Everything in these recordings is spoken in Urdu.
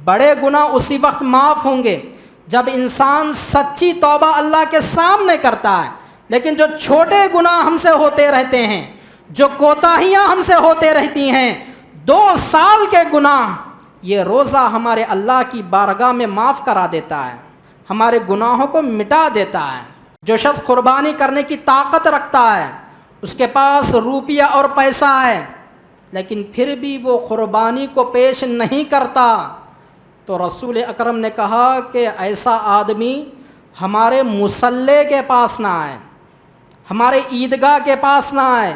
بڑے گناہ اسی وقت معاف ہوں گے جب انسان سچی توبہ اللہ کے سامنے کرتا ہے، لیکن جو چھوٹے گناہ ہم سے ہوتے رہتے ہیں، جو کوتاہیاں ہم سے ہوتے رہتی ہیں، 2 سال کے گناہ، یہ روزہ ہمارے اللہ کی بارگاہ میں معاف کرا دیتا ہے، ہمارے گناہوں کو مٹا دیتا ہے۔ جو شخص قربانی کرنے کی طاقت رکھتا ہے، اس کے پاس روپیہ اور پیسہ ہے، لیکن پھر بھی وہ قربانی کو پیش نہیں کرتا، تو رسول اکرم نے کہا کہ ایسا آدمی ہمارے مصلی کے پاس نہ آئے، ہمارے عیدگاہ کے پاس نہ آئے۔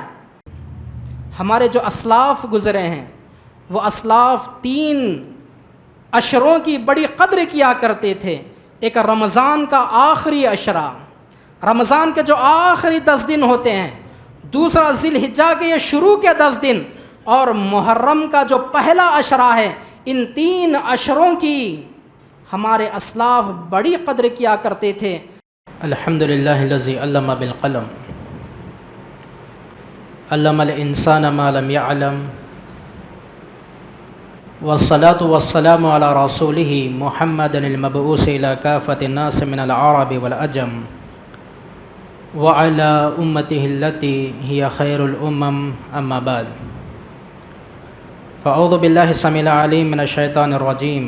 ہمارے جو اسلاف گزرے ہیں، وہ اسلاف 3 عشروں کی بڑی قدر کیا کرتے تھے۔ ایک رمضان کا آخری عشرہ، رمضان کے جو آخری 10 دن ہوتے ہیں، دوسرا ذی الحجہ کے یہ شروع کے 10 دن، اور محرم کا جو پہلا عشرہ ہے، ان 3 عشروں کی ہمارے اسلاف بڑی قدر کیا کرتے تھے۔ الحمدللہ الذی علم بالقلم علم الانسان ما لم يعلم والصلاة والسلام على رسوله محمد المبعوث إلى كافة الناس من العرب والعجم وعلى أمته التي هي خير الأمم أما بعد فأعوذ بالله السميع العليم من الشيطان الرجيم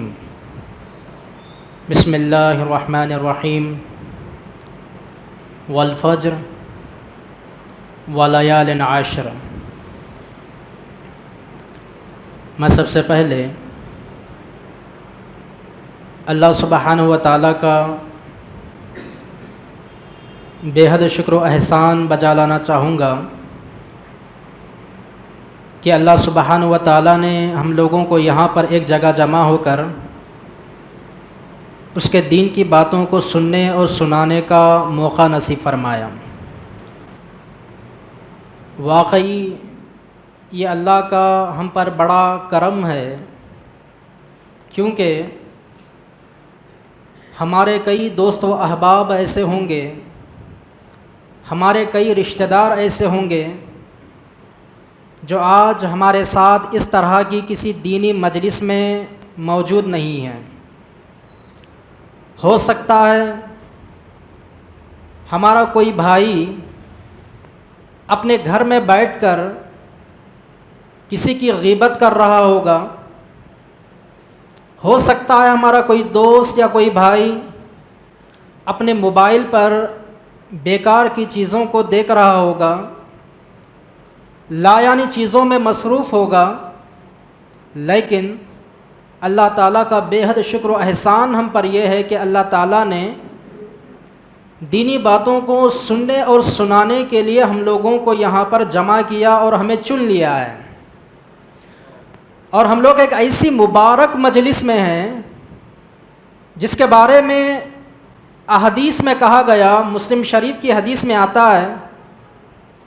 بسم الله الرحمن الرحيم والفجر وليال عشر۔ میں سب سے پہلے اللہ سبحانہ و تعالیٰ کا بے حد شکر و احسان بجا لانا چاہوں گا کہ اللہ سبحانہ و تعالیٰ نے ہم لوگوں کو یہاں پر ایک جگہ جمع ہو کر اس کے دین کی باتوں کو سننے اور سنانے کا موقع نصیب فرمایا۔ واقعی یہ اللہ کا ہم پر بڑا کرم ہے، کیونکہ ہمارے کئی دوست و احباب ایسے ہوں گے، ہمارے کئی رشتہ دار ایسے ہوں گے جو آج ہمارے ساتھ اس طرح کی کسی دینی مجلس میں موجود نہیں ہیں۔ ہو سکتا ہے ہمارا کوئی بھائی اپنے گھر میں بیٹھ کر کسی کی غیبت کر رہا ہوگا، ہو سکتا ہے ہمارا کوئی دوست یا کوئی بھائی اپنے موبائل پر بیکار کی چیزوں کو دیکھ رہا ہوگا، لایعنی چیزوں میں مصروف ہوگا، لیکن اللہ تعالیٰ کا بے حد شکر و احسان ہم پر یہ ہے کہ اللہ تعالیٰ نے دینی باتوں کو سننے اور سنانے کے لیے ہم لوگوں کو یہاں پر جمع کیا اور ہمیں چن لیا ہے، اور ہم لوگ ایک ایسی مبارک مجلس میں ہیں جس کے بارے میں احادیث میں کہا گیا، مسلم شریف کی حدیث میں آتا ہے،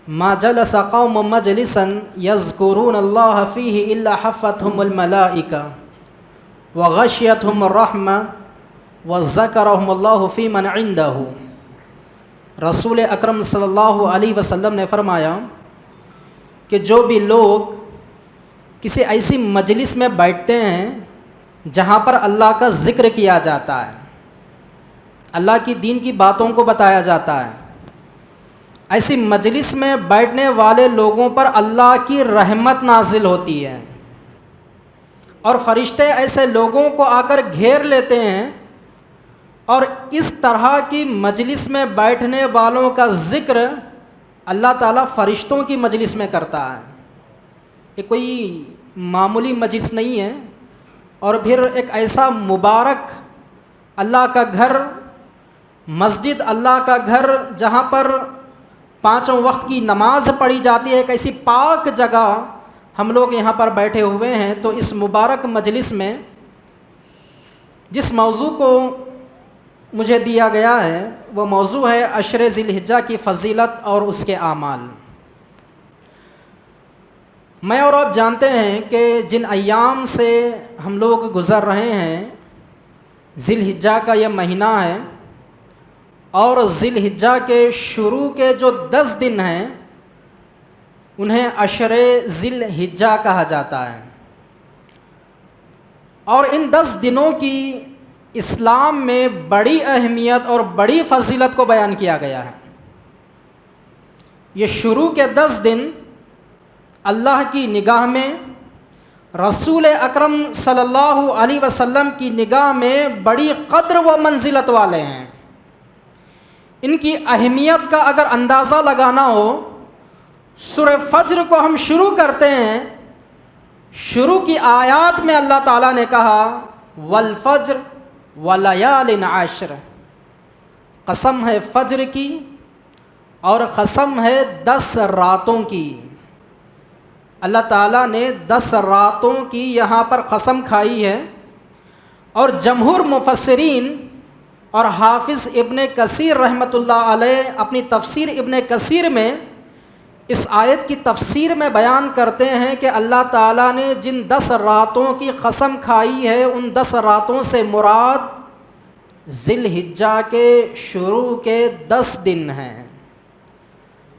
ما جلس قوم مجلسا یذکرون اللہ فیہ الا حفتہم الملائکہ وغشیتہم الرحمہ وذکرہم اللہ فی من عندہ۔ رسول اکرم صلی اللہ علیہ وسلم نے فرمایا کہ جو بھی لوگ کسی ایسی مجلس میں بیٹھتے ہیں جہاں پر اللہ کا ذکر کیا جاتا ہے، اللہ کی دین کی باتوں کو بتایا جاتا ہے، ایسی مجلس میں بیٹھنے والے لوگوں پر اللہ کی رحمت نازل ہوتی ہے، اور فرشتے ایسے لوگوں کو آ کر گھیر لیتے ہیں، اور اس طرح کی مجلس میں بیٹھنے والوں کا ذکر اللہ تعالیٰ فرشتوں کی مجلس میں کرتا ہے۔ یہ کوئی معمولی مجلس نہیں ہے، اور پھر ایک ایسا مبارک اللہ کا گھر، مسجد اللہ کا گھر جہاں پر 5 وقت کی نماز پڑھی جاتی ہے، ایک ایسی پاک جگہ ہم لوگ یہاں پر بیٹھے ہوئے ہیں۔ تو اس مبارک مجلس میں جس موضوع کو مجھے دیا گیا ہے وہ موضوع ہے عشر ذی الحجہ کی فضیلت اور اس کے اعمال۔ میں اور آپ جانتے ہیں کہ جن ایام سے ہم لوگ گزر رہے ہیں، ذی الحجہ کا یہ مہینہ ہے، اور ذی الحجہ کے شروع کے جو 10 دن ہیں انہیں عشر ذی الحجہ کہا جاتا ہے۔ اور ان 10 دنوں کی اسلام میں بڑی اہمیت اور بڑی فضیلت کو بیان کیا گیا ہے۔ یہ شروع کے 10 دن اللہ کی نگاہ میں، رسول اکرم صلی اللہ علیہ وسلم کی نگاہ میں بڑی قدر و منزلت والے ہیں۔ ان کی اہمیت کا اگر اندازہ لگانا ہو، سورہ فجر کو ہم شروع کرتے ہیں، شروع کی آیات میں اللہ تعالیٰ نے کہا والفجر ولیال عشر، قسم ہے فجر کی اور قسم ہے 10 راتوں کی۔ اللہ تعالیٰ نے 10 راتوں کی یہاں پر قسم کھائی ہے، اور جمہور مفسرین اور حافظ ابن کثیر رحمۃ اللہ علیہ اپنی تفسیر ابن کثیر میں اس آیت کی تفسیر میں بیان کرتے ہیں کہ اللہ تعالیٰ نے جن 10 راتوں کی قسم کھائی ہے، ان 10 راتوں سے مراد ذی الحجہ کے شروع کے 10 دن ہیں۔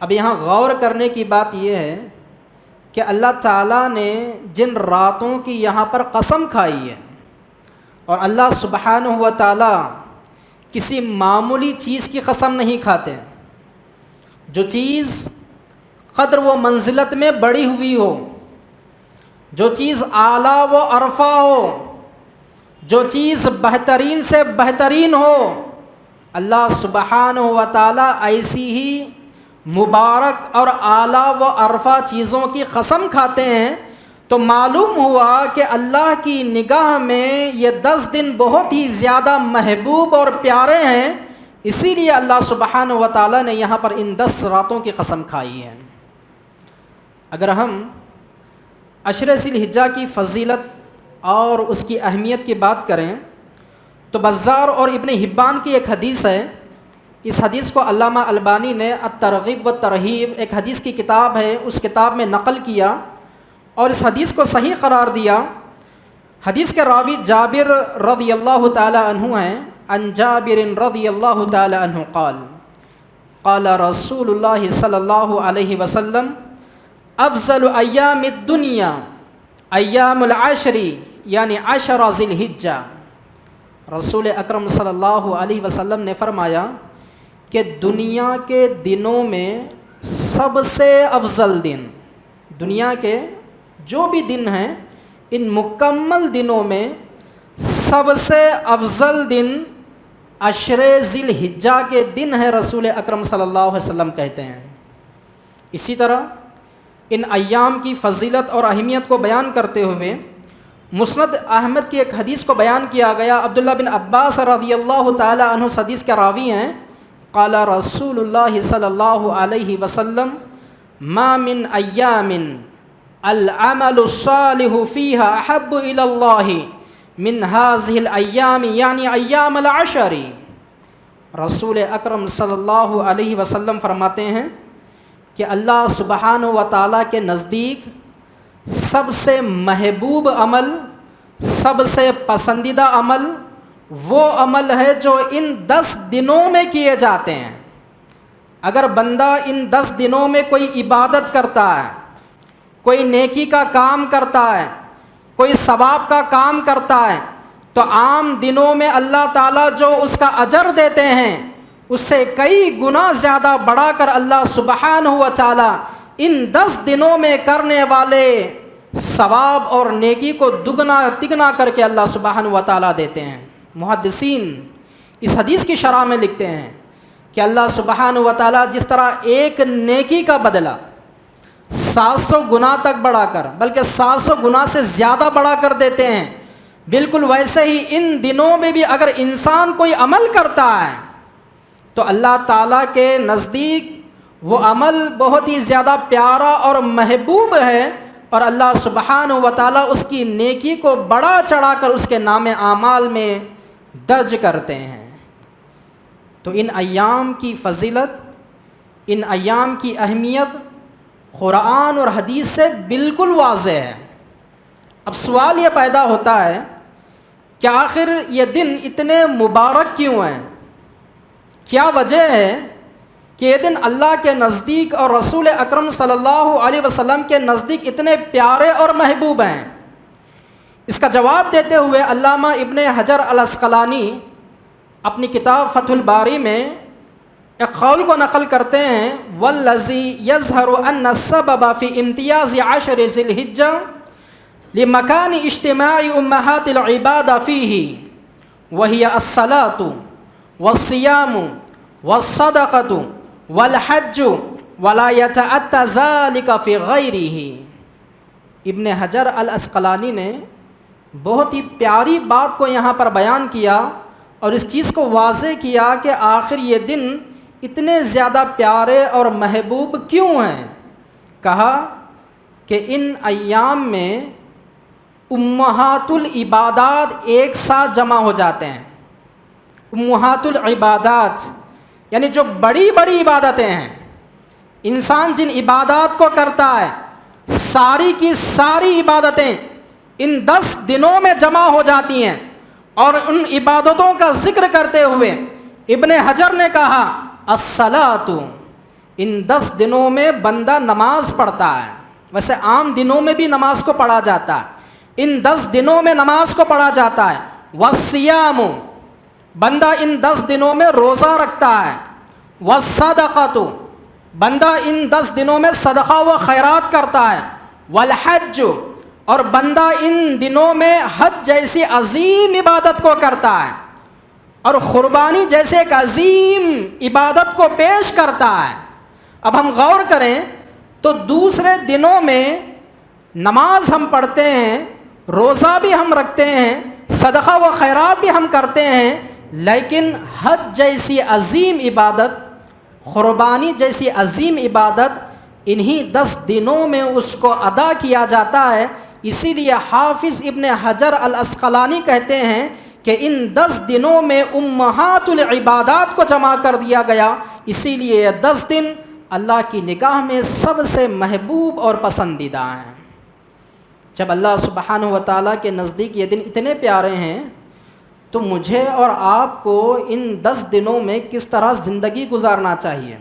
اب یہاں غور کرنے کی بات یہ ہے کہ اللہ تعالیٰ نے جن راتوں کی یہاں پر قسم کھائی ہے، اور اللہ سبحانہ و تعالیٰ کسی معمولی چیز کی قسم نہیں کھاتے، جو چیز قدر و منزلت میں بڑی ہوئی ہو، جو چیز اعلیٰ و ارفع ہو، جو چیز بہترین سے بہترین ہو، اللہ سبحانہ و تعالیٰ ایسی ہی مبارک اور اعلیٰ و ارفع چیزوں کی قسم کھاتے ہیں۔ تو معلوم ہوا کہ اللہ کی نگاہ میں یہ 10 دن بہت ہی زیادہ محبوب اور پیارے ہیں، اسی لیے اللہ سبحانہ و تعالیٰ نے یہاں پر ان 10 راتوں کی قسم کھائی ہے۔ اگر ہم عشر ذی الحجہ کی فضیلت اور اس کی اہمیت کی بات کریں تو بزار اور ابن حبان کی ایک حدیث ہے، اس حدیث کو علامہ البانی نے الترغیب و ترہیب، ایک حدیث کی کتاب ہے، اس کتاب میں نقل کیا اور اس حدیث کو صحیح قرار دیا۔ حدیث کے راوی جابر رضی اللہ تعالی عنہ ہیں، عن جابر رضی اللہ تعالی عنہ قال قال رسول اللہ صلی اللہ علیہ وسلم افضل ایام الدنیا ایام العشر یعنی 10 ذی الحجہ۔ رسول اکرم صلی اللہ علیہ وسلم نے فرمایا کہ دنیا کے دنوں میں سب سے افضل دن، دنیا کے جو بھی دن ہیں ان مکمل دنوں میں سب سے افضل دن 10 ذی الحجہ کے دن ہے، رسول اکرم صلی اللہ علیہ وسلم کہتے ہیں۔ اسی طرح ان ایام کی فضیلت اور اہمیت کو بیان کرتے ہوئے مسند احمد کی ایک حدیث کو بیان کیا گیا۔ عبداللہ بن عباس رضی اللہ تعالی عنہ حدیث کے راوی ہیں، قال رسول اللہ صلی اللہ علیہ وسلم ما من ایام العمل الصالح فیہا احب الی اللہ من هذه الایام یعنی ایام العشر۔ رسول اکرم صلی اللہ علیہ وسلم فرماتے ہیں کہ اللہ سبحانہ و تعالیٰ کے نزدیک سب سے محبوب عمل، سب سے پسندیدہ عمل وہ عمل ہے جو ان 10 دنوں میں کیے جاتے ہیں۔ اگر بندہ ان 10 دنوں میں کوئی عبادت کرتا ہے، کوئی نیکی کا کام کرتا ہے، کوئی ثواب کا کام کرتا ہے، تو عام دنوں میں اللہ تعالیٰ جو اس کا اجر دیتے ہیں اس سے کئی گنا زیادہ بڑھا کر اللہ سبحانہ و تعالیٰ ان 10 دنوں میں کرنے والے ثواب اور نیکی کو دگنا تگنا کر کے اللہ سبحانہ و تعالیٰ دیتے ہیں۔ محدثین اس حدیث کی شرح میں لکھتے ہیں کہ اللہ سبحانہ و تعالیٰ جس طرح ایک نیکی کا بدلہ 700 گنا تک بڑھا کر، بلکہ 700 گنا سے زیادہ بڑھا کر دیتے ہیں، بالکل ویسے ہی ان دنوں میں بھی اگر انسان کوئی عمل کرتا ہے تو اللہ تعالیٰ کے نزدیک وہ عمل بہت ہی زیادہ پیارا اور محبوب ہے، اور اللہ سبحانہ و تعالیٰ اس کی نیکی کو بڑا چڑھا کر اس کے نام اعمال میں درج کرتے ہیں۔ تو ان ایام کی فضیلت، ان ایام کی اہمیت قرآن اور حدیث سے بالکل واضح ہے۔ اب سوال یہ پیدا ہوتا ہے کہ آخر یہ دن اتنے مبارک کیوں ہیں؟ کیا وجہ ہے کہ یہ دن اللہ کے نزدیک اور رسول اکرم صلی اللہ علیہ وسلم کے نزدیک اتنے پیارے اور محبوب ہیں؟ اس کا جواب دیتے ہوئے علامہ ابن حجر العسقلانی اپنی کتاب فتح الباری میں ایک قول کو نقل کرتے ہیں، والذی یظہر ان السبب فی امتیاز عشر ذی الحجہ لمکان اجتماع امہات العبادہ فیہ وہی الصلاۃ والصیام والصدقۃ والحج ولا یتأتی ذلک فی غیرہ۔ ابن حجر العسقلانی نے بہت ہی پیاری بات کو یہاں پر بیان کیا اور اس چیز کو واضح کیا کہ آخر یہ دن اتنے زیادہ پیارے اور محبوب کیوں ہیں۔ کہا کہ ان ایام میں امہات العبادات ایک ساتھ جمع ہو جاتے ہیں۔ امہات العبادات یعنی جو بڑی بڑی عبادتیں ہیں، انسان جن عبادات کو کرتا ہے، ساری کی ساری عبادتیں ان 10 دنوں میں جمع ہو جاتی ہیں۔ اور ان عبادتوں کا ذکر کرتے ہوئے ابن حجر نے کہا الصلاۃ، ان 10 دنوں میں بندہ نماز پڑھتا ہے، ویسے عام دنوں میں بھی نماز کو پڑھا جاتا ہے، ان 10 دنوں میں نماز کو پڑھا جاتا ہے۔ والصیام، بندہ ان 10 دنوں میں روزہ رکھتا ہے۔ والصدقۃ، بندہ ان 10 دنوں میں صدقہ و خیرات کرتا ہے۔ والحج، اور بندہ ان دنوں میں حج جیسی عظیم عبادت کو کرتا ہے اور قربانی جیسے ایک عظیم عبادت کو پیش کرتا ہے۔ اب ہم غور کریں تو دوسرے دنوں میں نماز ہم پڑھتے ہیں، روزہ بھی ہم رکھتے ہیں، صدقہ و خیرات بھی ہم کرتے ہیں، لیکن حج جیسی عظیم عبادت، قربانی جیسی عظیم عبادت انہی 10 دنوں میں اس کو ادا کیا جاتا ہے۔ اسی لیے حافظ ابن حجر العسقلانی کہتے ہیں کہ ان 10 دنوں میں امہات العبادات کو جمع کر دیا گیا، اسی لیے یہ 10 دن اللہ کی نگاہ میں سب سے محبوب اور پسندیدہ ہیں۔ جب اللہ سبحانہ و تعالیٰ کے نزدیک یہ دن اتنے پیارے ہیں تو مجھے اور آپ کو ان 10 دنوں میں کس طرح زندگی گزارنا چاہیے،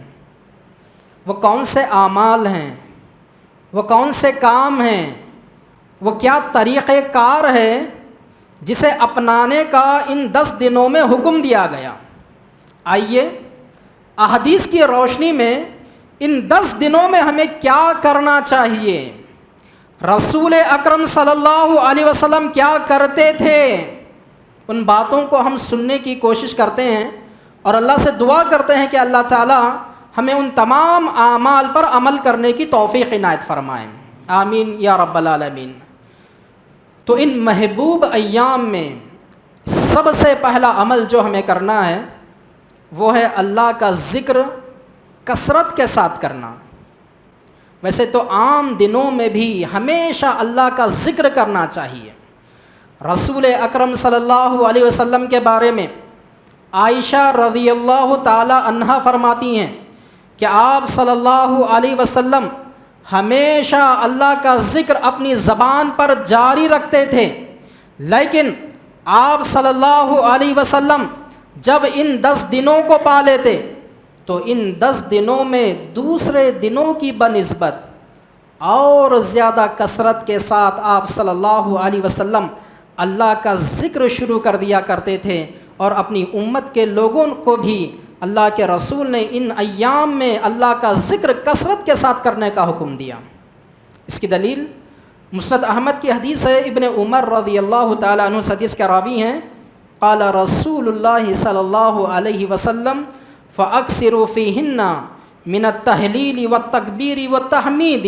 وہ کون سے اعمال ہیں، وہ کون سے کام ہیں، وہ کیا طریقہ کار ہے جسے اپنانے کا ان 10 دنوں میں حکم دیا گیا۔ آئیے احادیث کی روشنی میں ان 10 دنوں میں ہمیں کیا کرنا چاہیے، رسول اکرم صلی اللہ علیہ وسلم کیا کرتے تھے، ان باتوں کو ہم سننے کی کوشش کرتے ہیں اور اللہ سے دعا کرتے ہیں کہ اللہ تعالی ہمیں ان تمام اعمال پر عمل کرنے کی توفیق عنایت فرمائیں، آمین یا رب العالمین۔ تو ان محبوب ایام میں سب سے پہلا عمل جو ہمیں کرنا ہے وہ ہے اللہ کا ذکر کثرت کے ساتھ کرنا۔ ویسے تو عام دنوں میں بھی ہمیشہ اللہ کا ذکر کرنا چاہیے۔ رسول اکرم صلی اللہ علیہ وسلم کے بارے میں عائشہ رضی اللہ تعالی عنہا فرماتی ہیں کہ آپ صلی اللہ علیہ وسلم ہمیشہ اللہ کا ذکر اپنی زبان پر جاری رکھتے تھے، لیکن آپ صلی اللہ علیہ وسلم جب ان 10 دنوں کو پا لیتے تو ان 10 دنوں میں دوسرے دنوں کی بنسبت اور زیادہ کثرت کے ساتھ آپ صلی اللہ علیہ وسلم اللہ کا ذکر شروع کر دیا کرتے تھے، اور اپنی امت کے لوگوں کو بھی اللہ کے رسول نے ان ایام میں اللہ کا ذکر کثرت کے ساتھ کرنے کا حکم دیا۔ اس کی دلیل مسند احمد کی حدیث ہے، ابن عمر رضی اللہ تعالیٰ عنہ حدیث کے راوی ہیں، قال رسول اللہ صلی اللہ علیہ وسلم فاکثروا فیہن من التہلیل والتکبیر والتحمید۔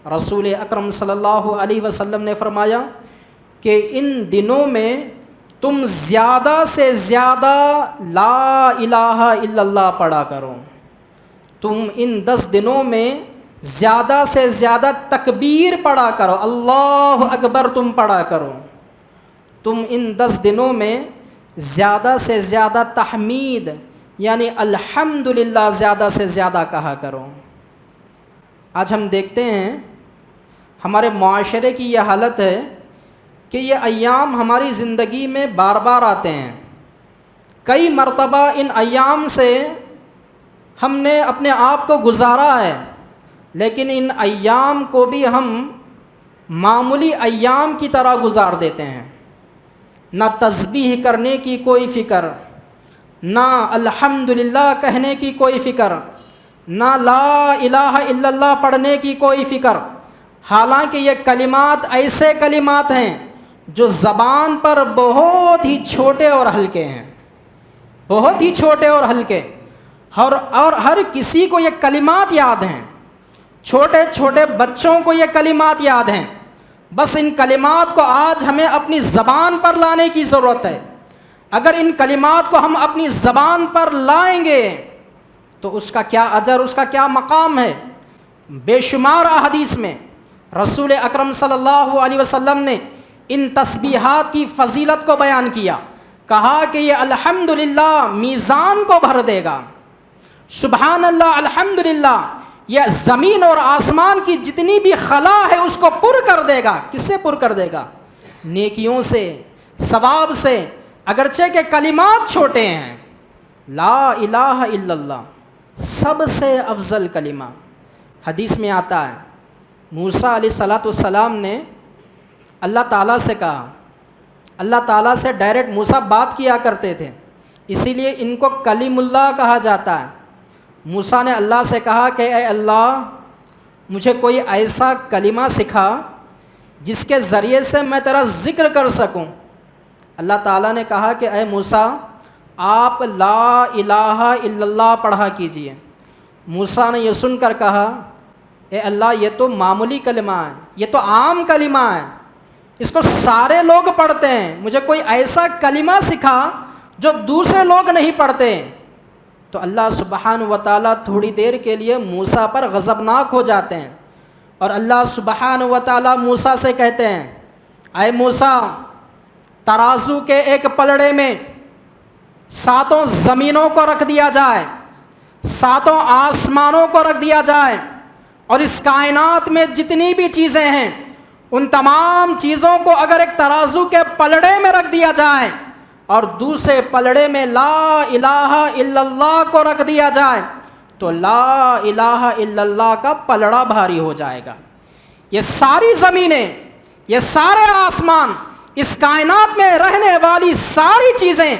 رسول اکرم صلی اللہ علیہ وسلم نے فرمایا کہ ان دنوں میں تم زیادہ سے زیادہ لا الہ الا اللہ پڑھا کرو، تم ان 10 دنوں میں زیادہ سے زیادہ تکبیر پڑھا کرو، اللہ اکبر تم پڑھا کرو، تم ان 10 دنوں میں زیادہ سے زیادہ تحمید یعنی الحمدللہ زیادہ سے زیادہ کہا کرو۔ آج ہم دیکھتے ہیں ہمارے معاشرے کی یہ حالت ہے کہ یہ ایام ہماری زندگی میں بار بار آتے ہیں، کئی مرتبہ ان ایام سے ہم نے اپنے آپ کو گزارا ہے، لیکن ان ایام کو بھی ہم معمولی ایام کی طرح گزار دیتے ہیں، نہ تسبیح کرنے کی کوئی فکر، نہ الحمدللہ کہنے کی کوئی فکر، نہ لا الہ الا اللہ پڑھنے کی کوئی فکر، حالانکہ یہ کلمات ایسے کلمات ہیں جو زبان پر بہت ہی چھوٹے اور ہلکے ہیں، بہت ہی چھوٹے اور ہلکے، اور ہر کسی کو یہ کلمات یاد ہیں، چھوٹے چھوٹے بچوں کو یہ کلمات یاد ہیں، بس ان کلمات کو آج ہمیں اپنی زبان پر لانے کی ضرورت ہے۔ اگر ان کلمات کو ہم اپنی زبان پر لائیں گے تو اس کا کیا اجر، اس کا کیا مقام ہے۔ بے شمار احادیث میں رسول اکرم صلی اللہ علیہ وسلم نے ان تسبیحات کی فضیلت کو بیان کیا، کہا کہ یہ الحمدللہ میزان کو بھر دے گا، سبحان اللہ الحمدللہ یہ زمین اور آسمان کی جتنی بھی خلا ہے اس کو پر کر دے گا۔ کس سے پر کر دے گا؟ نیکیوں سے، ثواب سے، اگرچہ کہ کلمات چھوٹے ہیں۔ لا الہ الا اللہ سب سے افضل کلمہ۔ حدیث میں آتا ہے موسیٰ علیہ السلام نے اللہ تعالیٰ سے کہا، اللہ تعالیٰ سے ڈائریکٹ موسیٰ بات کیا کرتے تھے، اسی لیے ان کو کلیم اللہ کہا جاتا ہے۔ موسیٰ نے اللہ سے کہا کہ اے اللہ مجھے کوئی ایسا کلمہ سکھا جس کے ذریعے سے میں تیرا ذکر کر سکوں۔ اللہ تعالیٰ نے کہا کہ اے موسیٰ آپ لا الہ الا اللہ پڑھا کیجئے۔ موسیٰ نے یہ سن کر کہا اے اللہ یہ تو معمولی کلمہ ہے، یہ تو عام کلمہ ہے، اس کو سارے لوگ پڑھتے ہیں، مجھے کوئی ایسا کلمہ سکھا جو دوسرے لوگ نہیں پڑھتے۔ تو اللہ سبحانہ و تعالیٰ تھوڑی دیر کے لیے موسیٰ پر غضبناک ہو جاتے ہیں، اور اللہ سبحانہ و تعالیٰ موسیٰ سے کہتے ہیں اے موسیٰ ترازو کے ایک پلڑے میں 7 زمینوں کو رکھ دیا جائے، 7 آسمانوں کو رکھ دیا جائے، اور اس کائنات میں جتنی بھی چیزیں ہیں ان تمام چیزوں کو اگر ایک ترازو کے پلڑے میں رکھ دیا جائے اور دوسرے پلڑے میں لا الہ الا اللہ کو رکھ دیا جائے تو لا الہ الا اللہ کا پلڑا بھاری ہو جائے گا۔ یہ ساری زمینیں، یہ سارے آسمان، اس کائنات میں رہنے والی ساری چیزیں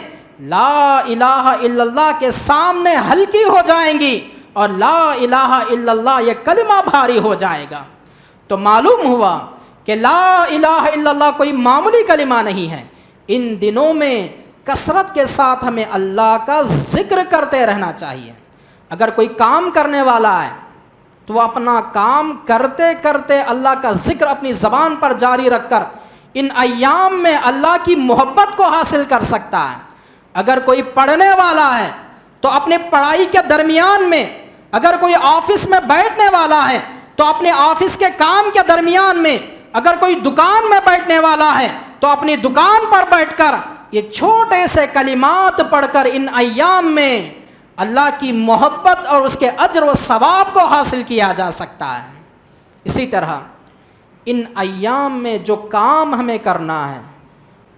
لا الہ الا اللہ کے سامنے ہلکی ہو جائیں گی، اور لا الہ الا اللہ یہ کلمہ بھاری ہو جائے گا۔ تو معلوم ہوا کہ لا الہ الا اللہ کوئی معمولی کلمہ نہیں ہے۔ ان دنوں میں کثرت کے ساتھ ہمیں اللہ کا ذکر کرتے رہنا چاہیے۔ اگر کوئی کام کرنے والا ہے تو وہ اپنا کام کرتے کرتے اللہ کا ذکر اپنی زبان پر جاری رکھ کر ان ایام میں اللہ کی محبت کو حاصل کر سکتا ہے۔ اگر کوئی پڑھنے والا ہے تو اپنے پڑھائی کے درمیان میں، اگر کوئی آفس میں بیٹھنے والا ہے تو اپنے آفس کے کام کے درمیان میں، اگر کوئی دکان میں بیٹھنے والا ہے تو اپنی دکان پر بیٹھ کر یہ چھوٹے سے کلمات پڑھ کر ان ایام میں اللہ کی محبت اور اس کے اجر و ثواب کو حاصل کیا جا سکتا ہے۔ اسی طرح ان ایام میں جو کام ہمیں کرنا ہے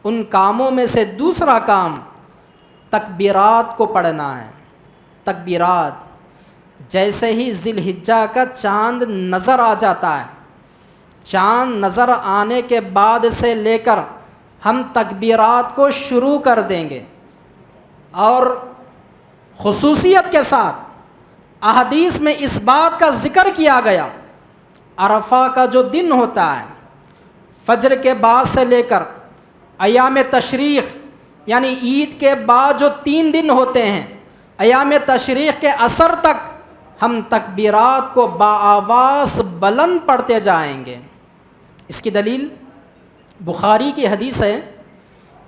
ان کاموں میں سے دوسرا کام تکبیرات کو پڑھنا ہے۔ تکبیرات، جیسے ہی ذی الحجہ کا چاند نظر آ جاتا ہے، چاند نظر آنے کے بعد سے لے کر ہم تکبیرات کو شروع کر دیں گے، اور خصوصیت کے ساتھ احادیث میں اس بات کا ذکر کیا گیا، عرفہ کا جو دن ہوتا ہے فجر کے بعد سے لے کر ایام تشریق یعنی عید کے بعد جو 3 دن ہوتے ہیں، ایام تشریق کے عصر تک ہم تکبیرات کو بآواز بلند پڑھتے جائیں گے۔ اس کی دلیل بخاری کی حدیث ہے،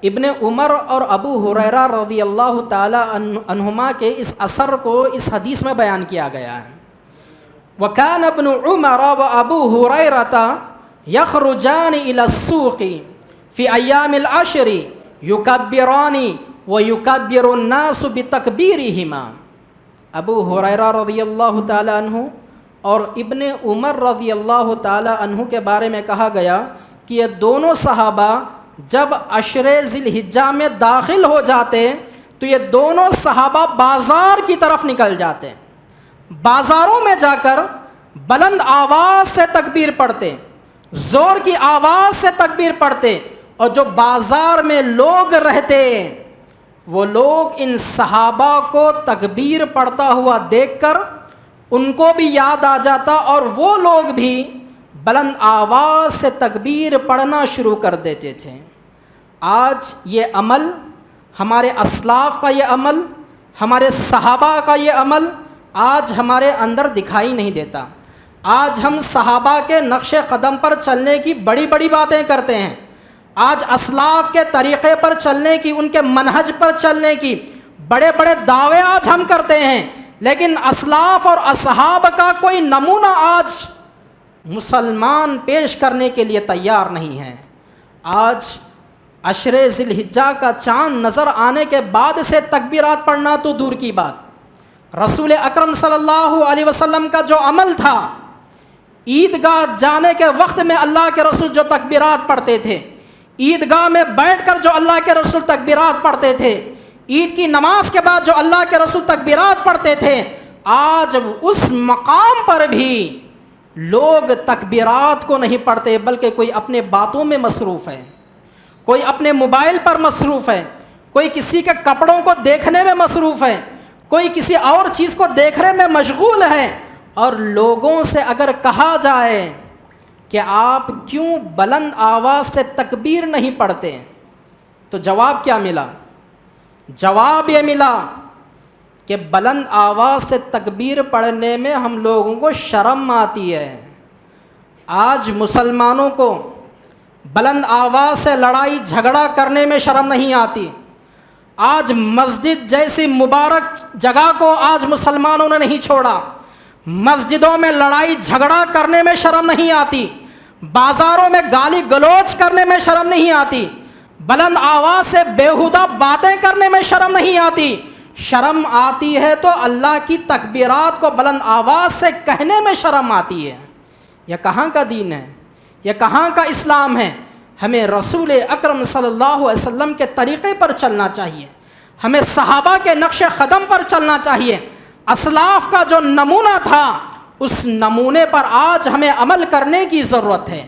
ابن عمر اور ابو ہریرہ رضی اللہ تعالی عنہما کے اس اثر کو اس حدیث میں بیان کیا گیا ہے۔ وَكَانَ ابْنُ عُمَرَ وَأَبُو هُرَيْرَةَ يَخْرُجَانِ إِلَى السُّوقِ فِي أَيَّامِ الْعَشْرِ يُكَبِّرَانِ وَيُكَبِّرُ النَّاسُ بِتَكْبِيرِهِمَا۔ ابو ہریرہ رضی اللہ تعالی عنہ اور ابن عمر رضی اللہ تعالی عنہ کے بارے میں کہا گیا کہ یہ دونوں صحابہ جب عشر ذی الحجہ میں داخل ہو جاتے تو یہ دونوں صحابہ بازار کی طرف نکل جاتے، بازاروں میں جا کر بلند آواز سے تکبیر پڑھتے، زور کی آواز سے تکبیر پڑھتے، اور جو بازار میں لوگ رہتے وہ لوگ ان صحابہ کو تکبیر پڑھتا ہوا دیکھ کر ان کو بھی یاد آ جاتا، اور وہ لوگ بھی بلند آواز سے تکبیر پڑھنا شروع کر دیتے تھے۔ آج یہ عمل، ہمارے اسلاف کا یہ عمل، ہمارے صحابہ کا یہ عمل آج ہمارے اندر دکھائی نہیں دیتا۔ آج ہم صحابہ کے نقش قدم پر چلنے کی بڑی بڑی باتیں کرتے ہیں، آج اسلاف کے طریقے پر چلنے کی، ان کے منہج پر چلنے کی بڑے بڑے دعوے آج ہم کرتے ہیں، لیکن اسلاف اور اصحاب کا کوئی نمونہ آج مسلمان پیش کرنے کے لیے تیار نہیں ہے۔ آج عشر ذی الحجہ کا چاند نظر آنے کے بعد سے تکبیرات پڑھنا تو دور کی بات، رسول اکرم صلی اللہ علیہ وسلم کا جو عمل تھا، عیدگاہ جانے کے وقت میں اللہ کے رسول جو تکبیرات پڑھتے تھے، عیدگاہ میں بیٹھ کر جو اللہ کے رسول تکبیرات پڑھتے تھے، عید کی نماز کے بعد جو اللہ کے رسول تکبیرات پڑھتے تھے، آج اس مقام پر بھی لوگ تکبیرات کو نہیں پڑھتے، بلکہ کوئی اپنے باتوں میں مصروف ہے، کوئی اپنے موبائل پر مصروف ہے، کوئی کسی کے کپڑوں کو دیکھنے میں مصروف ہے، کوئی کسی اور چیز کو دیکھنے میں مشغول ہے۔ اور لوگوں سے اگر کہا جائے کہ آپ کیوں بلند آواز سے تکبیر نہیں پڑھتے، تو جواب کیا ملا؟ جواب یہ ملا کہ بلند آواز سے تکبیر پڑھنے میں ہم لوگوں کو شرم آتی ہے۔ آج مسلمانوں کو بلند آواز سے لڑائی جھگڑا کرنے میں شرم نہیں آتی۔ آج مسجد جیسی مبارک جگہ کو آج مسلمانوں نے نہیں چھوڑا، مسجدوں میں لڑائی جھگڑا کرنے میں شرم نہیں آتی، بازاروں میں گالی گلوچ کرنے میں شرم نہیں آتی، بلند آواز سے بیہودہ باتیں کرنے میں شرم نہیں آتی۔ شرم آتی ہے تو اللہ کی تکبیرات کو بلند آواز سے کہنے میں شرم آتی ہے۔ یہ کہاں کا دین ہے؟ یہ کہاں کا اسلام ہے؟ ہمیں رسول اکرم صلی اللہ علیہ وسلم کے طریقے پر چلنا چاہیے، ہمیں صحابہ کے نقش قدم پر چلنا چاہیے۔ اسلاف کا جو نمونہ تھا اس نمونے پر آج ہمیں عمل کرنے کی ضرورت ہے۔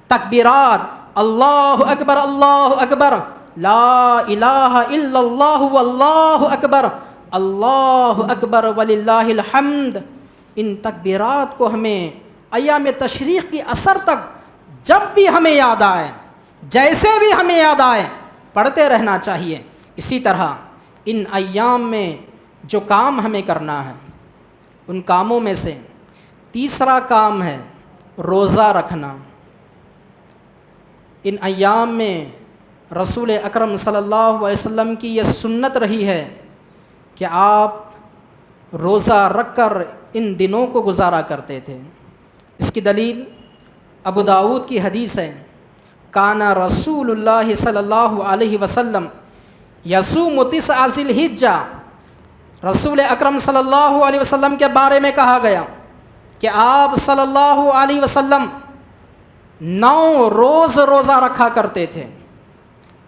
تکبیرات، اللہ اکبر اللہ اکبر، لا الہ الا اللہ واللہ اکبر، اللہ اکبر وللہ الحمد، ان تکبیرات کو ہمیں ایام تشریق کی اثر تک جب بھی ہمیں یاد آئے، جیسے بھی ہمیں یاد آئے، پڑھتے رہنا چاہیے۔ اسی طرح ان ایام میں جو کام ہمیں کرنا ہے، ان کاموں میں سے تیسرا کام ہے روزہ رکھنا۔ ان ایام میں رسول اکرم صلی اللہ علیہ وسلم کی یہ سنت رہی ہے کہ آپ روزہ رکھ کر ان دنوں کو گزارا کرتے تھے۔ اس کی دلیل ابو داؤد کی حدیث ہے، کانا رسول اللہ صلی اللہ علیہ وسلم یصوم تسع ذی الحجہ، رسول اکرم صلی اللہ علیہ وسلم کے بارے میں کہا گیا کہ آپ صلی اللہ علیہ وسلم 9 روز روزہ رکھا کرتے تھے۔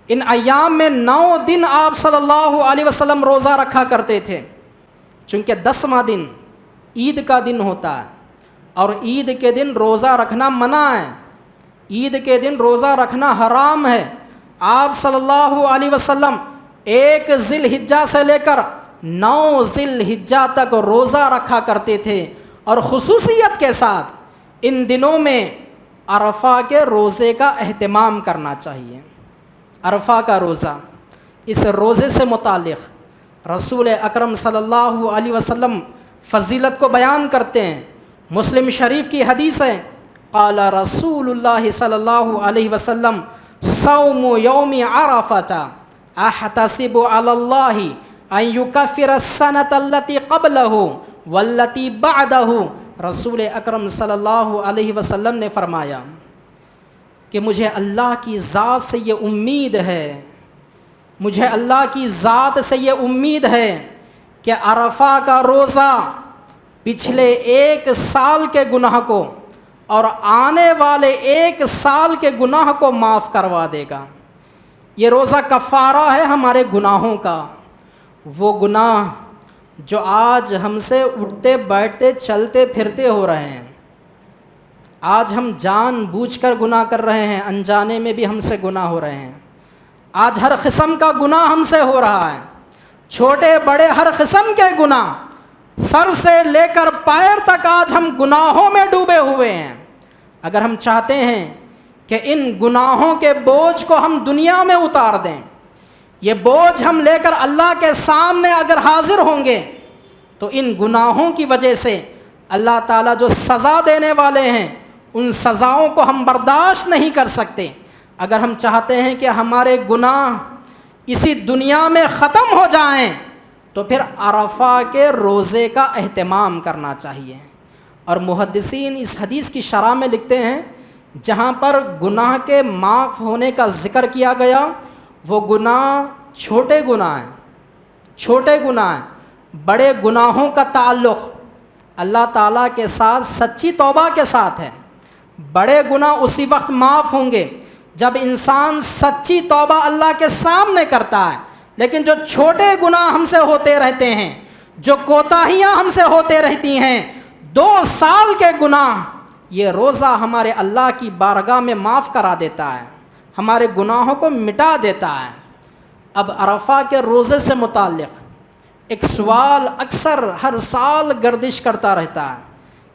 ان ایام میں 9 دن آپ صلی اللہ علیہ وسلم روزہ رکھا کرتے تھے، چونکہ 10واں دن عید کا دن ہوتا ہے، اور عید کے دن روزہ رکھنا منع ہے، عید کے دن روزہ رکھنا حرام ہے۔ آپ صلی اللہ علیہ وسلم 1 ذی الحجہ سے لے کر 9 ذی الحجہ تک روزہ رکھا کرتے تھے، اور خصوصیت کے ساتھ ان دنوں میں عرفہ کے روزے کا اہتمام کرنا چاہیے۔ عرفہ کا روزہ، اس روزے سے متعلق رسول اکرم صلی اللہ علیہ وسلم فضیلت کو بیان کرتے ہیں۔ مسلم شریف کی حدیث ہے، قال رسول اللہ صلی اللہ علیہ وسلم صوم یوم عرفۃ احتسب علی اللہ ان یکفر السنۃ التي قبلہ والتي بعدہ۔ رسول اکرم صلی اللہ علیہ وسلم نے فرمایا کہ مجھے اللہ کی ذات سے یہ امید ہے، مجھے اللہ کی ذات سے یہ امید ہے کہ عرفہ کا روزہ پچھلے 1 سال کے گناہ کو اور آنے والے 1 سال کے گناہ کو معاف کروا دے گا۔ یہ روزہ کفارہ ہے ہمارے گناہوں کا، وہ گناہ جو آج ہم سے اٹھتے بیٹھتے چلتے پھرتے ہو رہے ہیں۔ آج ہم جان بوجھ کر گناہ کر رہے ہیں، انجانے میں بھی ہم سے گناہ ہو رہے ہیں۔ آج ہر قسم کا گناہ ہم سے ہو رہا ہے، چھوٹے بڑے ہر قسم کے گناہ، سر سے لے کر پیر تک آج ہم گناہوں میں ڈوبے ہوئے ہیں۔ اگر ہم چاہتے ہیں کہ ان گناہوں کے بوجھ کو ہم دنیا میں اتار دیں، یہ بوجھ ہم لے کر اللہ کے سامنے اگر حاضر ہوں گے تو ان گناہوں کی وجہ سے اللہ تعالیٰ جو سزا دینے والے ہیں ان سزاؤں کو ہم برداشت نہیں کر سکتے۔ اگر ہم چاہتے ہیں کہ ہمارے گناہ اسی دنیا میں ختم ہو جائیں تو پھر عرفہ کے روزے کا اہتمام کرنا چاہیے۔ اور محدثین اس حدیث کی شرح میں لکھتے ہیں جہاں پر گناہ کے معاف ہونے کا ذکر کیا گیا وہ گناہ چھوٹے گناہ ہیں، چھوٹے گناہ ہیں۔ بڑے گناہوں کا تعلق اللہ تعالیٰ کے ساتھ سچی توبہ کے ساتھ ہے۔ بڑے گناہ اسی وقت معاف ہوں گے جب انسان سچی توبہ اللہ کے سامنے کرتا ہے، لیکن جو چھوٹے گناہ ہم سے ہوتے رہتے ہیں، جو کوتاہیاں ہم سے ہوتے رہتی ہیں، 2 سال کے گناہ، یہ روزہ ہمارے اللہ کی بارگاہ میں معاف کرا دیتا ہے، ہمارے گناہوں کو مٹا دیتا ہے۔ اب عرفہ کے روزے سے متعلق ایک سوال اکثر ہر سال گردش کرتا رہتا ہے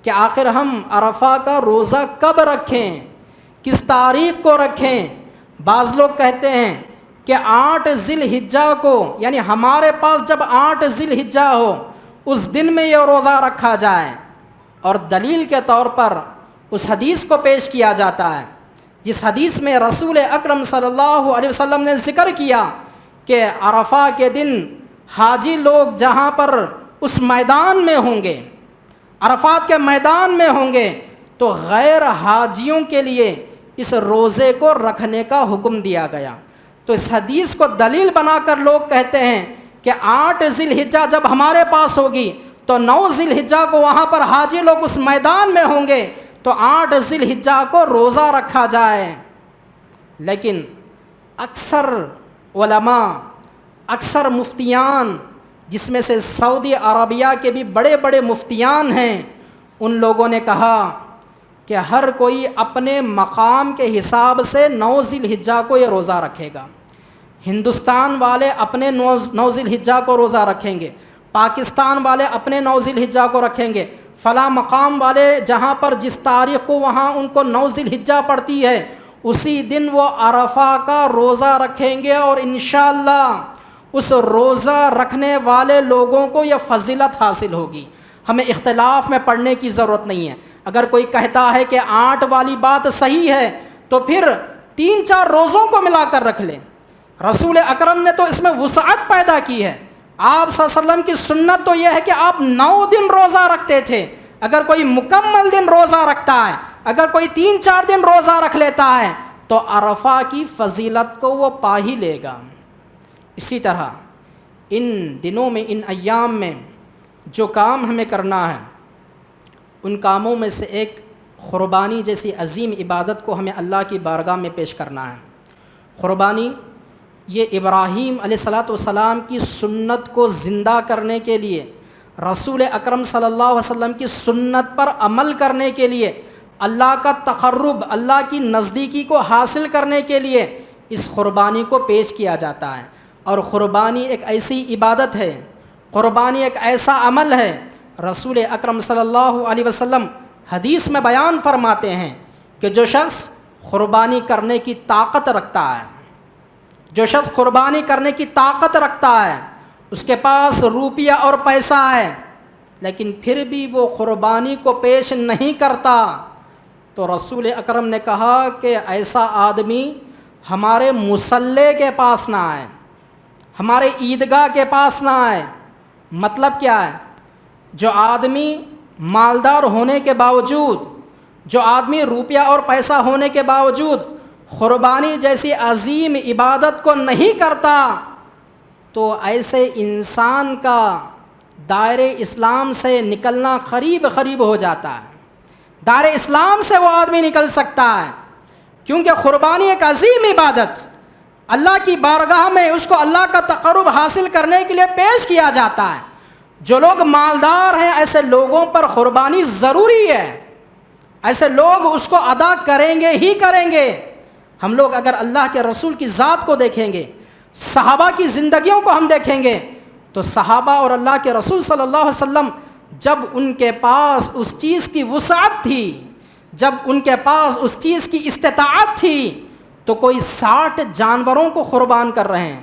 کہ آخر ہم عرفہ کا روزہ کب رکھیں، کس تاریخ کو رکھیں۔ بعض لوگ کہتے ہیں کہ 8 ذی الحجہ کو، یعنی ہمارے پاس جب 8 ذی الحجہ ہو اس دن میں یہ روزہ رکھا جائے، اور دلیل کے طور پر اس حدیث کو پیش کیا جاتا ہے جس حدیث میں رسول اکرم صلی اللہ علیہ وسلم نے ذکر کیا کہ عرفہ کے دن حاجی لوگ جہاں پر اس میدان میں ہوں گے، عرفات کے میدان میں ہوں گے، تو غیر حاجیوں کے لیے اس روزے کو رکھنے کا حکم دیا گیا۔ تو اس حدیث کو دلیل بنا کر لوگ کہتے ہیں کہ 8 ذی الحجہ جب ہمارے پاس ہوگی تو 9 ذی الحجہ کو وہاں پر حاجی لوگ اس میدان میں ہوں گے تو 8 ذی الحجہ کو روزہ رکھا جائے۔ لیکن اکثر علماء، اکثر مفتیان، جس میں سے سعودی عربیہ کے بھی بڑے بڑے مفتیان ہیں، ان لوگوں نے کہا کہ ہر کوئی اپنے مقام کے حساب سے 9 ذی الحجہ کو یہ روزہ رکھے گا۔ ہندوستان والے اپنے 9 ذی الحجہ کو روزہ رکھیں گے، پاکستان والے اپنے 9 ذی الحجہ کو رکھیں گے، فلاں مقام والے جہاں پر جس تاریخ کو وہاں ان کو 9 ذی الحجہ پڑتی ہے اسی دن وہ عرفہ کا روزہ رکھیں گے، اور انشاءاللہ اس روزہ رکھنے والے لوگوں کو یہ فضیلت حاصل ہوگی۔ ہمیں اختلاف میں پڑھنے کی ضرورت نہیں ہے۔ اگر کوئی کہتا ہے کہ 8 والی بات صحیح ہے تو پھر 3-4 روزوں کو ملا کر رکھ لیں۔ رسول اکرم نے تو اس میں وسعت پیدا کی ہے۔ آپ صلی اللہ علیہ وسلم کی سنت تو یہ ہے کہ آپ 9 دن روزہ رکھتے تھے۔ اگر کوئی مکمل دن روزہ رکھتا ہے، اگر کوئی 3-4 دن روزہ رکھ لیتا ہے تو عرفہ کی فضیلت کو وہ پا ہی لے گا۔ اسی طرح ان دنوں میں، ان ایام میں جو کام ہمیں کرنا ہے ان کاموں میں سے ایک قربانی جیسی عظیم عبادت کو ہمیں اللہ کی بارگاہ میں پیش کرنا ہے۔ قربانی یہ ابراہیم علیہ السلام کی سنت کو زندہ کرنے کے لیے، رسول اکرم صلی اللہ علیہ وسلم کی سنت پر عمل کرنے کے لیے، اللہ کا تقرب، اللہ کی نزدیکی کو حاصل کرنے کے لیے اس قربانی کو پیش کیا جاتا ہے۔ اور قربانی ایک ایسی عبادت ہے، قربانی ایک ایسا عمل ہے، رسول اکرم صلی اللہ علیہ وسلم حدیث میں بیان فرماتے ہیں کہ جو شخص قربانی کرنے کی طاقت رکھتا ہے، جو شخص قربانی کرنے کی طاقت رکھتا ہے، اس کے پاس روپیہ اور پیسہ ہے، لیکن پھر بھی وہ قربانی کو پیش نہیں کرتا، تو رسول اکرم نے کہا کہ ایسا آدمی ہمارے مصلی کے پاس نہ آئے، ہمارے عیدگاہ کے پاس نہ آئے۔ مطلب کیا ہے؟ جو آدمی مالدار ہونے کے باوجود، جو آدمی روپیہ اور پیسہ ہونے کے باوجود قربانی جیسی عظیم عبادت کو نہیں کرتا، تو ایسے انسان کا دائرہ اسلام سے نکلنا قریب ہو جاتا ہے۔ دائرہ اسلام سے وہ آدمی نکل سکتا ہے، کیونکہ قربانی ایک عظیم عبادت اللہ کی بارگاہ میں اس کو اللہ کا تقرب حاصل کرنے کے لیے پیش کیا جاتا ہے۔ جو لوگ مالدار ہیں ایسے لوگوں پر قربانی ضروری ہے۔ ایسے لوگ اس کو ادا کریں گے ہی کریں گے۔ ہم لوگ اگر اللہ کے رسول کی ذات کو دیکھیں گے، صحابہ کی زندگیوں کو ہم دیکھیں گے، تو صحابہ اور اللہ کے رسول صلی اللہ علیہ وسلم جب ان کے پاس اس چیز کی وسعت تھی، جب ان کے پاس اس چیز کی استطاعت تھی، تو کوئی 60 جانوروں کو قربان کر رہے ہیں،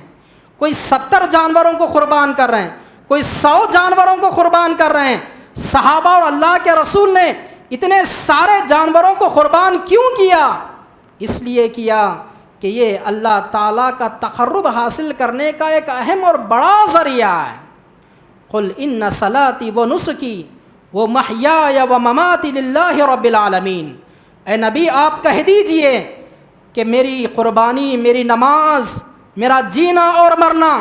کوئی 70 جانوروں کو قربان کر رہے ہیں، کوئی 100 جانوروں کو قربان کر رہے ہیں۔ صحابہ اور اللہ کے رسول نے اتنے سارے جانوروں کو قربان کیوں کیا؟ اس لیے کیا کہ یہ اللہ تعالیٰ کا تقرب حاصل کرنے کا ایک اہم اور بڑا ذریعہ ہے۔ قل ان صلاتی و نسکی و محیای و مماتی للہ رب العالمین، اے نبی آپ کہہ دیجئے کہ میری قربانی، میری نماز، میرا جینا اور مرنا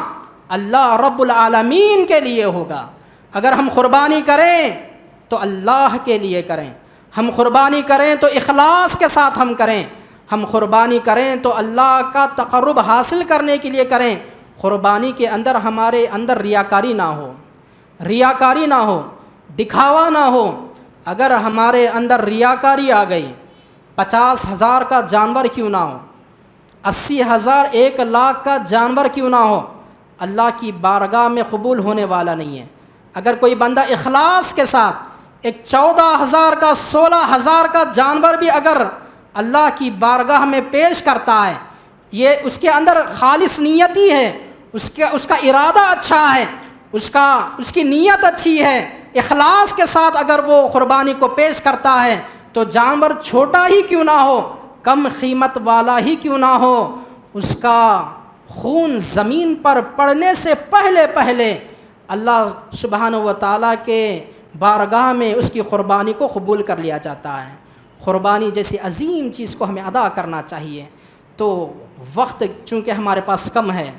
اللہ رب العالمین کے لیے ہوگا۔ اگر ہم قربانی کریں تو اللہ کے لیے کریں، ہم قربانی کریں تو اخلاص کے ساتھ ہم کریں، ہم قربانی کریں تو اللہ کا تقرب حاصل کرنے کے لیے کریں۔ قربانی کے اندر ہمارے اندر ریاکاری نہ ہو، ریاکاری نہ ہو، دکھاوا نہ ہو۔ اگر ہمارے اندر ریاکاری آ گئی، 50,000 کا جانور کیوں نہ ہو، 80,000 1 لاکھ کا جانور کیوں نہ ہو، اللہ کی بارگاہ میں قبول ہونے والا نہیں ہے۔ اگر کوئی بندہ اخلاص کے ساتھ ایک 14,000 کا 16,000 کا جانور بھی اگر اللہ کی بارگاہ میں پیش کرتا ہے، یہ اس کے اندر خالص نیتی ہے، اس کا ارادہ اچھا ہے، اس کی نیت اچھی ہے، اخلاص کے ساتھ اگر وہ قربانی کو پیش کرتا ہے، تو جانور چھوٹا ہی کیوں نہ ہو، کم قیمت والا ہی کیوں نہ ہو، اس کا خون زمین پر پڑنے سے پہلے اللہ سبحانہ و تعالیٰ کے بارگاہ میں اس کی قربانی کو قبول کر لیا جاتا ہے۔ قربانی جیسی عظیم چیز کو ہمیں ادا کرنا چاہیے۔ تو وقت چونکہ ہمارے پاس کم ہے،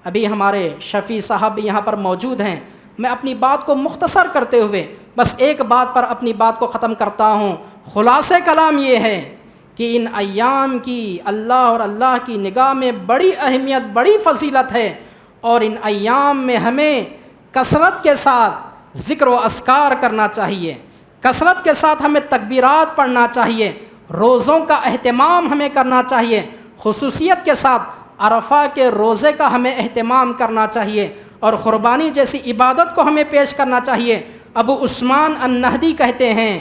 ابھی ہمارے شفیع صاحب بھی یہاں پر موجود ہیں، میں اپنی بات کو مختصر کرتے ہوئے بس ایک بات پر اپنی بات کو ختم کرتا ہوں۔ خلاصہ کلام یہ ہے کہ ان ایام کی اللہ اور اللہ کی نگاہ میں بڑی اہمیت، بڑی فضیلت ہے، اور ان ایام میں ہمیں کثرت کے ساتھ ذکر و اذکار کرنا چاہیے، کثرت کے ساتھ ہمیں تکبیرات پڑھنا چاہیے، روزوں کا اہتمام ہمیں کرنا چاہیے، خصوصیت کے ساتھ عرفہ کے روزے کا ہمیں اہتمام کرنا چاہیے، اور قربانی جیسی عبادت کو ہمیں پیش کرنا چاہیے۔ ابو عثمان النہدی کہتے ہیں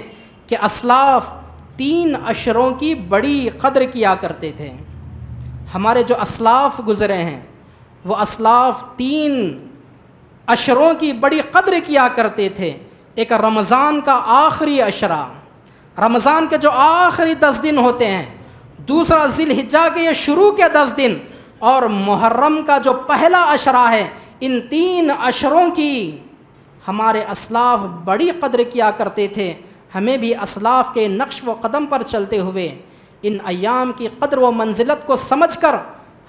کہ اسلاف 3 اشروں کی بڑی قدر کیا کرتے تھے۔ ہمارے جو اسلاف گزرے ہیں وہ اسلاف 3 اشروں کی بڑی قدر کیا کرتے تھے۔ ایک رمضان کا آخری اشرہ، رمضان کے جو آخری 10 دن ہوتے ہیں، دوسرا ذی الحجہ کے یہ شروع کے 10 دن، اور محرم کا جو پہلا اشرہ ہے، ان 3 اشروں کی ہمارے اسلاف بڑی قدر کیا کرتے تھے۔ ہمیں بھی اسلاف کے نقش و قدم پر چلتے ہوئے ان ایام کی قدر و منزلت کو سمجھ کر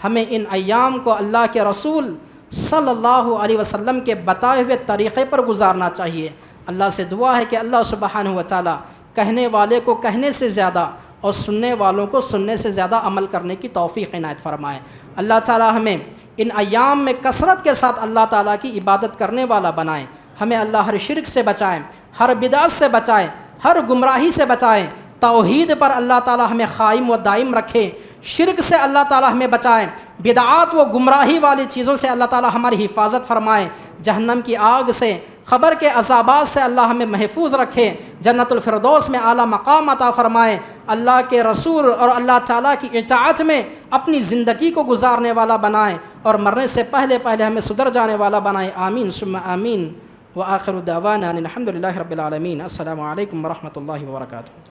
ہمیں ان ایام کو اللہ کے رسول صلی اللہ علیہ وسلم کے بتائے ہوئے طریقے پر گزارنا چاہیے۔ اللہ سے دعا ہے کہ اللہ سبحانہ و تعالیٰ کہنے والے کو کہنے سے زیادہ اور سننے والوں کو سننے سے زیادہ عمل کرنے کی توفیق عنایت فرمائے۔ اللہ تعالیٰ ہمیں ان ایام میں کثرت کے ساتھ اللہ تعالیٰ کی عبادت کرنے والا بنائے۔ ہمیں اللہ ہر شرک سے بچائے، ہر بدعت سے بچائے، ہر گمراہی سے بچائے۔ توحید پر اللہ تعالیٰ ہمیں قائم و دائم رکھے، شرک سے اللہ تعالیٰ ہمیں بچائے، بدعات و گمراہی والی چیزوں سے اللہ تعالیٰ ہماری حفاظت فرمائے، جہنم کی آگ سے، قبر کے عذابات سے اللہ ہمیں محفوظ رکھے، جنت الفردوس میں اعلیٰ مقام عطا فرمائے، اللہ کے رسول اور اللہ تعالیٰ کی اطاعت میں اپنی زندگی کو گزارنے والا بنائے، اور مرنے سے پہلے ہمیں سدھر جانے والا بنائے۔ آمین ثم آمین۔ وآخر دعوانا الحمد للہ رب العالمین۔ السلام علیکم ورحمۃ اللہ وبرکاتہ۔